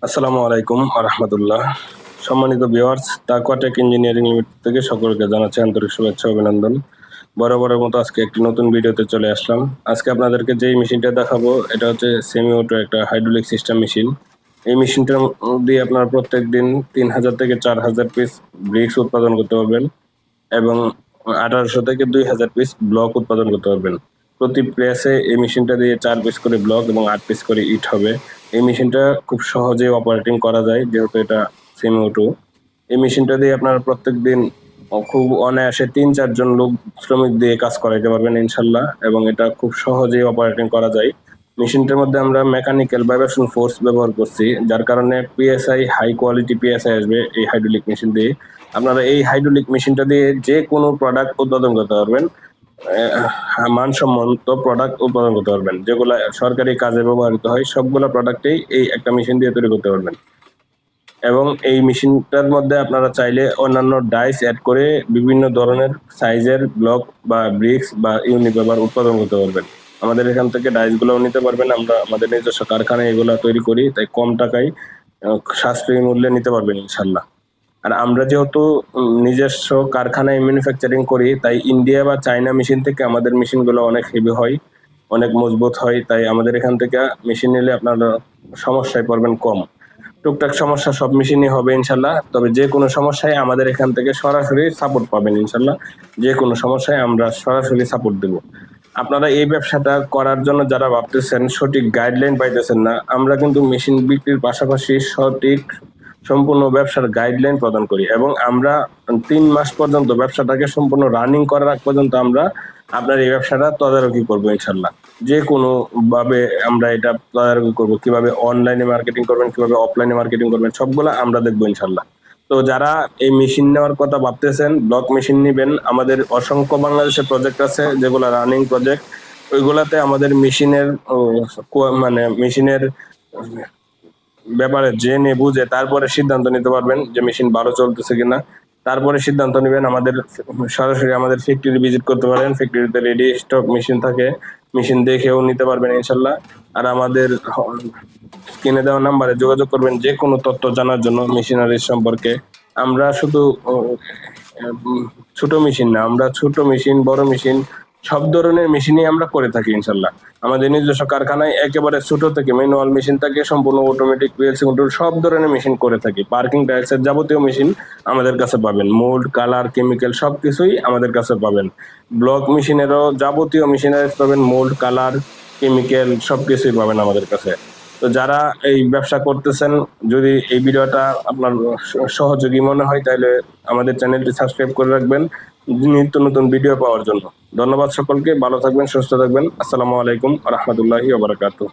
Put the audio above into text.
আসসালামু আলাইকুম রাহমাতুল্লাহ। সম্মানিত ভিউয়ার্স, তাকওয়া টেক ইঞ্জিনিয়ারিং লিমিটেড থেকে সকলকে জানাচ্ছি আন্তরিক শুভেচ্ছা ও অভিনন্দন। বরাবরের মতো আজকে একটি নতুন ভিডিওতে চলে আসলাম। আজকে আপনাদেরকে যেই মেশিনটা দেখাবো এটা হচ্ছে সেমি অটো একটা হাইড্রোলিক সিস্টেম মেশিন। এই মেশিনটার দিয়ে আপনারা প্রত্যেকদিন 3000 থেকে 4000 পিস ব্রিক্স উৎপাদন করতে পারবেন এবং 1800 থেকে 2000 পিস ব্লক উৎপাদন করতে পারবেন। প্রতি প্রেসে এই মেশিনটা দিয়ে 4 পিস করে ব্লক এবং 8 পিস করে ইট হবে। এই মেশিনটা খুব সহজে অপারেটিং করা যায় যেহেতু এটা সেমি অটো। এই মেশিনটা দিয়ে আপনারা প্রত্যেকদিন খুব অনায়াসে 3-4 জন লোক শ্রমিক দিয়ে কাজ করাইতে পারবেন ইনশাল্লাহ, এবং এটা খুব সহজেই অপারেটিং করা যায়। মেশিনটার মধ্যে আমরা মেকানিক্যাল ভাইব্রেশন ফোর্স ব্যবহার করছি, যার কারণে পিএসআই হাই কোয়ালিটি পিএসআই আসবে এই হাইড্রোলিক মেশিন দিয়ে। আপনারা এই হাইড্রোলিক মেশিনটা দিয়ে যে কোনো প্রোডাক্ট উৎপাদন করতে পারবেন, মানসম্মত প্রোডাক্ট উৎপাদন করতে পারবেন, যেগুলো সরকারি কাজে ব্যবহৃত হয় সবগুলো প্রোডাক্টেই এই একটা মেশিন দিয়ে তৈরি করতে পারবেন। এবং এই মেশিনটার মধ্যে আপনারা চাইলে অন্যান্য ডাইস অ্যাড করে বিভিন্ন ধরনের সাইজের ব্লক বা ব্রিক্স বা ইউনিট পেপার উৎপাদন করতে পারবেন। আমাদের এখান থেকে ডাইসগুলোও নিতে পারবেন, আমরা আমাদের নিজস্ব কারখানায় এগুলো তৈরি করি, তাই কম টাকায় সাশ্রয়ী মূল্যে নিতে পারবেন ইনশাল্লাহ। আর আমরা যেহেতু নিজস্ব কারখানায় ম্যানুফ্যাকচারিং করি, তাই ইন্ডিয়া বা চায়না মেশিন থেকে আমাদের মেশিনগুলো অনেক হেভি হয়, অনেক মজবুত হয়, তাই আমাদের এখান থেকে মেশিন নিলে আপনারা সমস্যায় পড়বেন কম। টুকটাক সমস্যা সব মেশিনই হবে ইনশাল্লাহ, তবে যে কোনো সমস্যায় আমাদের এখান থেকে সরাসরি সাপোর্ট পাবেন ইনশাল্লাহ। যে কোনো সমস্যায় আমরা সরাসরি সাপোর্ট দেব। আপনারা এই ব্যবসাটা করার জন্য যারা ভাবতেছেন সঠিক গাইডলাইন পাইতেছেন না, আমরা কিন্তু মেশিন বিক্রির পাশাপাশি সঠিক সম্পূর্ণ ব্যবসার গাইডলাইন প্রদান করি, এবং আমরা 3 মাস পর্যন্ত ব্যবসাটাকে সম্পূর্ণ রানিং করার আগ পর্যন্ত আমরা আপনার এই ব্যবসাটা তদারকি করবো ইনশাল্লাহ। যে কোনো ভাবে আমরা এটা তদারকি করবো, কিভাবে অনলাইনে মার্কেটিং করবেন, কিভাবে অফলাইনে মার্কেটিং করবেন, সবগুলো আমরা দেখবো ইনশাল্লাহ। তো যারা এই মেশিন নেওয়ার কথা ভাবতেছেন, ব্লক মেশিন নেবেন, আমাদের অসংখ্য বাংলাদেশে প্রজেক্ট আছে যেগুলো রানিং প্রজেক্ট। ওইগুলাতে আমাদের মেশিনের মানে মেশিনের ব্যাপারে জেনে বুঝে তারপরে সিদ্ধান্ত নিতে পারবেন যে মেশিন ভালো চলতেছে কিনা। তারপরে সিদ্ধান্ত নেবেন। আমাদের সরাসরি আমাদের ফ্যাক্টরি ভিজিট করতে পারেন, ফ্যাক্টরিতে রেডি স্টক মেশিন থাকে, মেশিন দেখেও নিতে পারবেন ইনশাল্লাহ। আর আমাদের স্ক্রিনে দেওয়া নাম্বারে যোগাযোগ করবেন যে কোনো তথ্য জানার জন্য মেশিনারিজ সম্পর্কে। আমরা শুধু ছোট মেশিন না, আমরা ছোট মেশিন, বড় মেশিন, সব ধরনের মেশিনই আমরা করে থাকি ইনশাল্লাহ। আমাদের নিজস্ব কারখানায় একেবারে ছোট থেকে ম্যানুয়াল মেশিন থেকে সম্পূর্ণ অটোমেটিক পিএলসি কন্ট্রোল সব ধরনের মেশিন করে থাকি। পার্কিং টাইলসের যাবতীয় মেশিন আমাদের কাছে পাবেন, মোল্ড, কালার, কেমিক্যাল সবকিছুই আমাদের কাছে পাবেন। ব্লক মেশিনেরও যাবতীয় মেশিনারিজ পাবেন, মোল্ড, কালার, কেমিক্যাল সবকিছুই পাবেন আমাদের কাছে। তো যারা এই ব্যবসা করতেছেন, যদি এই ভিডিওটা আপনার সহযোগী মনে হয় তাহলে আমাদের চ্যানেলটি সাবস্ক্রাইব করে রাখবেন নিত্য নতুন ভিডিও পাওয়ার জন্য। ধন্যবাদ সকলকে, ভালো থাকবেন, সুস্থ থাকবেন। আসসালামু আলাইকুম রাহমাতুল্লাহি ওয়া বারাকাতুহু।